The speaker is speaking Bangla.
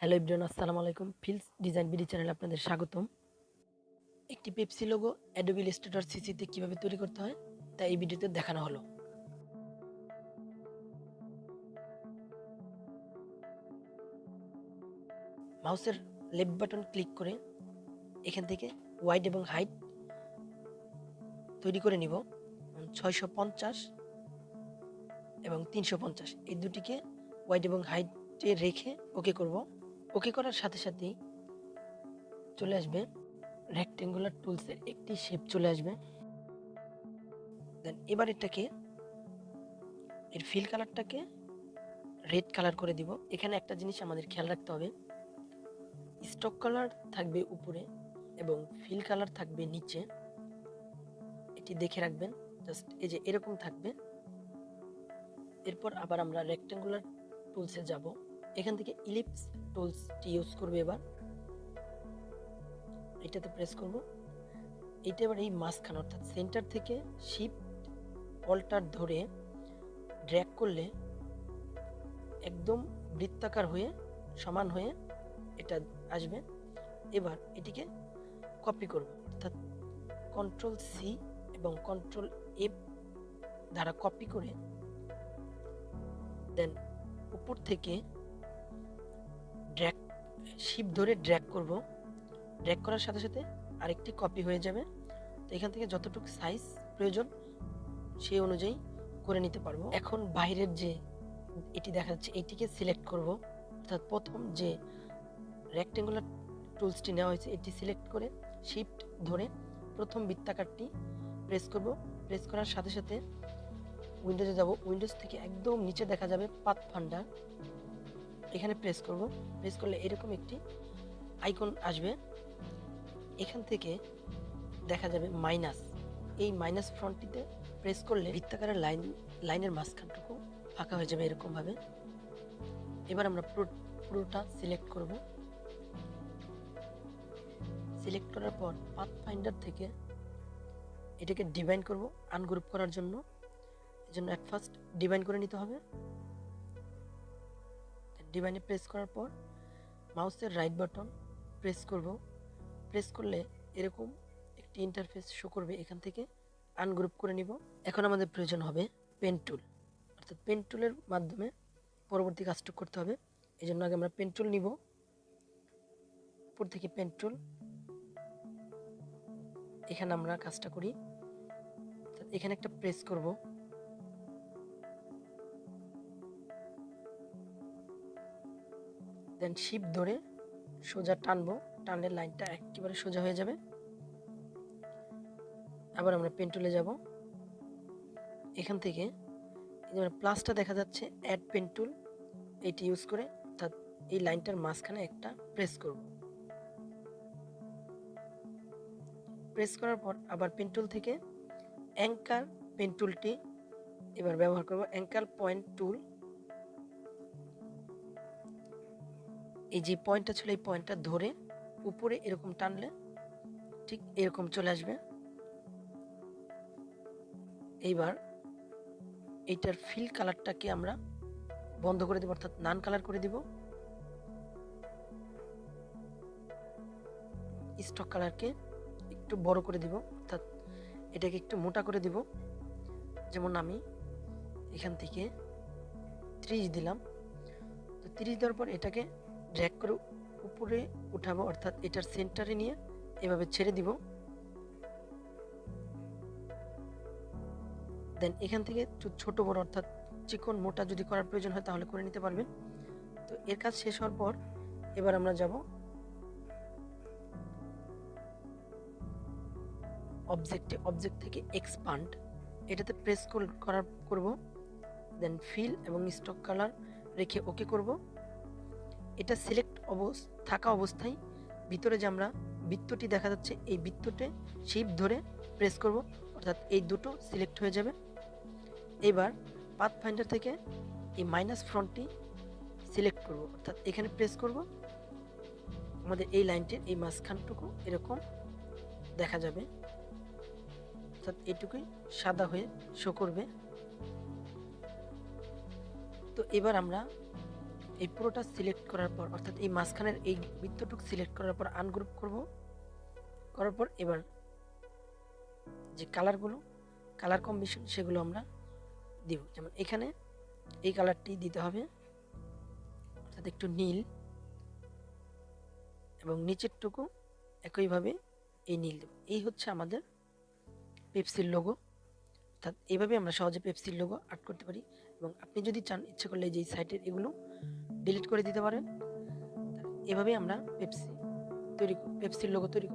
হ্যালো এভরিওয়ান, আসসালামু আলাইকুম। ফিল্ডস ডিজাইন বিডি চ্যানেলে আপনাদের স্বাগতম। একটি পেপসি লোগো অ্যাডোবি ইলাস্ট্রেটর সিসিতে কিভাবে তৈরি করতে হয় তা এই ভিডিওতে দেখানো হলো। মাউসের লেফট বাটন ক্লিক করে এখান থেকে ওয়াইড এবং হাইট তৈরি করে নিব। 650 এবং 350 এই দুটিকে ওয়াইড এবং হাইটে রেখে ওকে করব। ওকে করার সাথে সাথেই চলে আসবে রেক্টেঙ্গুলার টুলসের একটি শেপ চলে আসবে। দেন এবার এটাকে এর ফিল কালারটাকে রেড কালার করে দিব। এখানে একটা জিনিস আমাদের খেয়াল রাখতে হবে, স্টক কালার থাকবে উপরে এবং ফিল কালার থাকবে নিচে। এটি দেখে রাখবেন, জাস্ট এই যে এরকম থাকবে। এরপর আবার আমরা রেক্টেঙ্গুলার টুলসে যাব। এখান থেকে ইলিপস টুলসটি ইউজ করবে। এবার এটাতে প্রেস করব। এটা এবার এই মাঝখানে অর্থাৎ সেন্টার থেকে শিফট অল্টার ধরে ড্র্যাগ করলে একদম বৃত্তাকার হয়ে সমান হয়ে এটা আসবে। এবার এটিকে কপি করব, অর্থাৎ কন্ট্রোল সি এবং কন্ট্রোল এফ দ্বারা কপি করে দেন উপর থেকে ড্র্যাগ শিফট ধরে ড্র্যাগ করব। ড্র্যাগ করার সাথে সাথে আরেকটি কপি হয়ে যাবে। তো এখান থেকে যতটুকু সাইজ প্রয়োজন সেই অনুযায়ী করে নিতে পারবো। এখন বাইরের যে এটি দেখা যাচ্ছে এটিকে সিলেক্ট করব, অর্থাৎ প্রথম যে রেক্টেঙ্গুলার টুলসটি নেওয়া হয়েছে এটি সিলেক্ট করে শিফট ধরে প্রথম বৃত্তাকারটি প্রেস করব। প্রেস করার সাথে সাথে উইন্ডোজে যাব। উইন্ডোজ থেকে একদম নিচে দেখা যাবে পাথফাইন্ডার, এখানে প্রেস করব। প্রেস করলে এরকম একটি আইকন আসবে। এখান থেকে দেখা যাবে মাইনাস, এই মাইনাস ফ্রন্টটিতে প্রেস করলে বৃত্তাকারের লাইনের মাঝখানটুকু ফাঁকা হয়ে যাবে এরকম ভাবে। এবার আমরা পুরোটা সিলেক্ট করব। সিলেক্ট করার পর পাথফাইন্ডার থেকে এটাকে ডিভাইন করব আনগ্রুপ করার জন্য। এজন্য এট ফার্স্ট ডিভাইন করে নিতে হবে। ডিভাইনে প্রেস করার পর মাউসের রাইট বাটন প্রেস করব। প্রেস করলে এরকম একটি ইন্টারফেস শো করবে। এখান থেকে আনগ্রুপ করে নিব। এখন আমাদের প্রয়োজন হবে পেন টুল, অর্থাৎ পেন টুলের মাধ্যমে পরবর্তী কাজটুকু করতে হবে। এই জন্য আগে আমরা পেন টুল নিব। উপর থেকে পেন টুল, এখানে আমরা কাজটা করি। এখানে একটা প্রেস করব। দেন শিফট ধরে সোজা টানবো, টানলে লাইনটা একেবারে সোজা হয়ে যাবে। আবার আমরা পেন টুলে যাব। এখান থেকে এই যে প্লাসটা দেখা যাচ্ছে, অ্যাড পেন টুল এটি ইউজ করে অর্থাৎ এই লাইনটার মাঝখানে একটা প্রেস করব। প্রেস করার পর আবার পেন টুল থেকে অ্যাঙ্কার পেন টুলটি এবার ব্যবহার করব। অ্যাঙ্কার পয়েন্ট টুল, এই যে পয়েন্টটা ছিল এই পয়েন্টটা ধরে উপরে এরকম টানলে ঠিক এরকম চলে আসবে। এইবার এইটার ফিল কালারটাকে আমরা বন্ধ করে দেব, অর্থাৎ নান কালার করে দিব। স্টক কালারকে একটু বড় করে দিব, অর্থাৎ এটাকে একটু মোটা করে দিব। যেমন আমি এখান থেকে 30 দিলাম। তো 30 দেওয়ার পর এটাকে ড্র্যাগ করে উপরে উঠাবো, অর্থাৎ এটার সেন্টারে নিয়ে এভাবে ছেড়ে দিব। দেন এখান থেকে ছোট বড় অর্থাৎ চিকন মোটা যদি করার প্রয়োজন হয় তাহলে করে নিতে পারবেন। তো এর কাজ শেষ হওয়ার পর এবার আমরা যাব অবজেক্টে। অবজেক্ট থেকে এক্সপান্ড এটাতে প্রেস করব। দেন ফিল এবং স্টক কালার রেখে ওকে করব। এটা সিলেক্ট থাকা অবস্থায় ভিতরে যে আমরা বৃত্তটি দেখা যাচ্ছে এই বৃত্ততে শিফট ধরে প্রেস করব, অর্থাৎ এই দুটো সিলেক্ট হয়ে যাবে। এবার পাথফাইন্ডার থেকে এই মাইনাস ফ্রন্টটি সিলেক্ট করব, অর্থাৎ এখানে প্রেস করব। আমাদের এই লাইনটির এই মাঝখানটুকু এরকম দেখা যাবে, অর্থাৎ এটুকুই সাদা হয়ে শো করবে। তো এবার আমরা এই পুরোটা সিলেক্ট করার পর, অর্থাৎ এই মাঝখানের এই বৃত্তটুকু সিলেক্ট করার পর আনগ্রুপ করব। করার পর এবার যে কালারগুলো, কালার কম্বিনেশন, সেগুলো আমরা দিব। যেমন এখানে এই কালারটি দিতে হবে, অর্থাৎ একটু নীল, এবং নিচেরটুকু একইভাবে এই নীল দেব। এই হচ্ছে আমাদের পেপসির লোগো। অর্থাৎ এইভাবে আমরা সহজে পেপসির লোগো আর্ট করতে পারি। এবং আপনি যদি চান, ইচ্ছে করলে যে সাইটের এগুলো ডিলিট করে দিতে পারেন। এভাবেই আমরা পেপসির লোগো তৈরি